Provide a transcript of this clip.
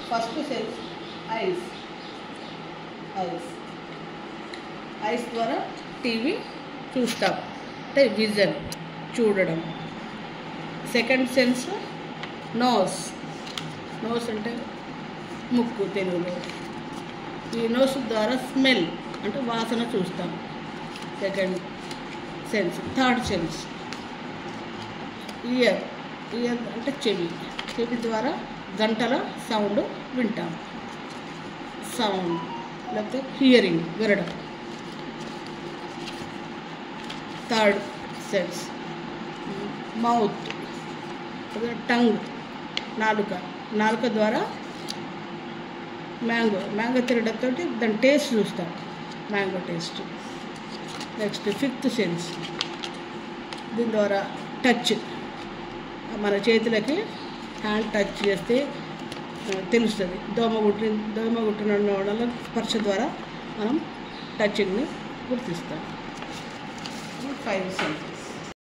First sense ice. Ice ద్వారా TV చూస్తాం, అంటే విజన్, చూడడం. సెకండ్ సెన్స్ నోస్ అంటే ముక్కు తెలుగులో. ఈ నోస్ ద్వారా స్మెల్ అంటే వాసన చూస్తాం, second sense. Third sense year అంటే చెవి ద్వారా గంటల సౌండ్ వింటాం, సౌండ్ లేకపోతే హియరింగ్, వినడం. థర్డ్ సెన్స్ మౌత్, టంగ్, నాలుక ద్వారా మ్యాంగో తినడంతో దాని టేస్ట్ చూస్తాం, mango taste. Next fifth sense, దీని ద్వారా టచ్, మన చేతులకి హ్యాండ్ టచ్ చేస్తే తెలుస్తుంది. దోమ కుట్టిన వల్ల స్పర్శ ద్వారా మనం టచింగ్ని గుర్తిస్తాం. 5 సెన్సెస్.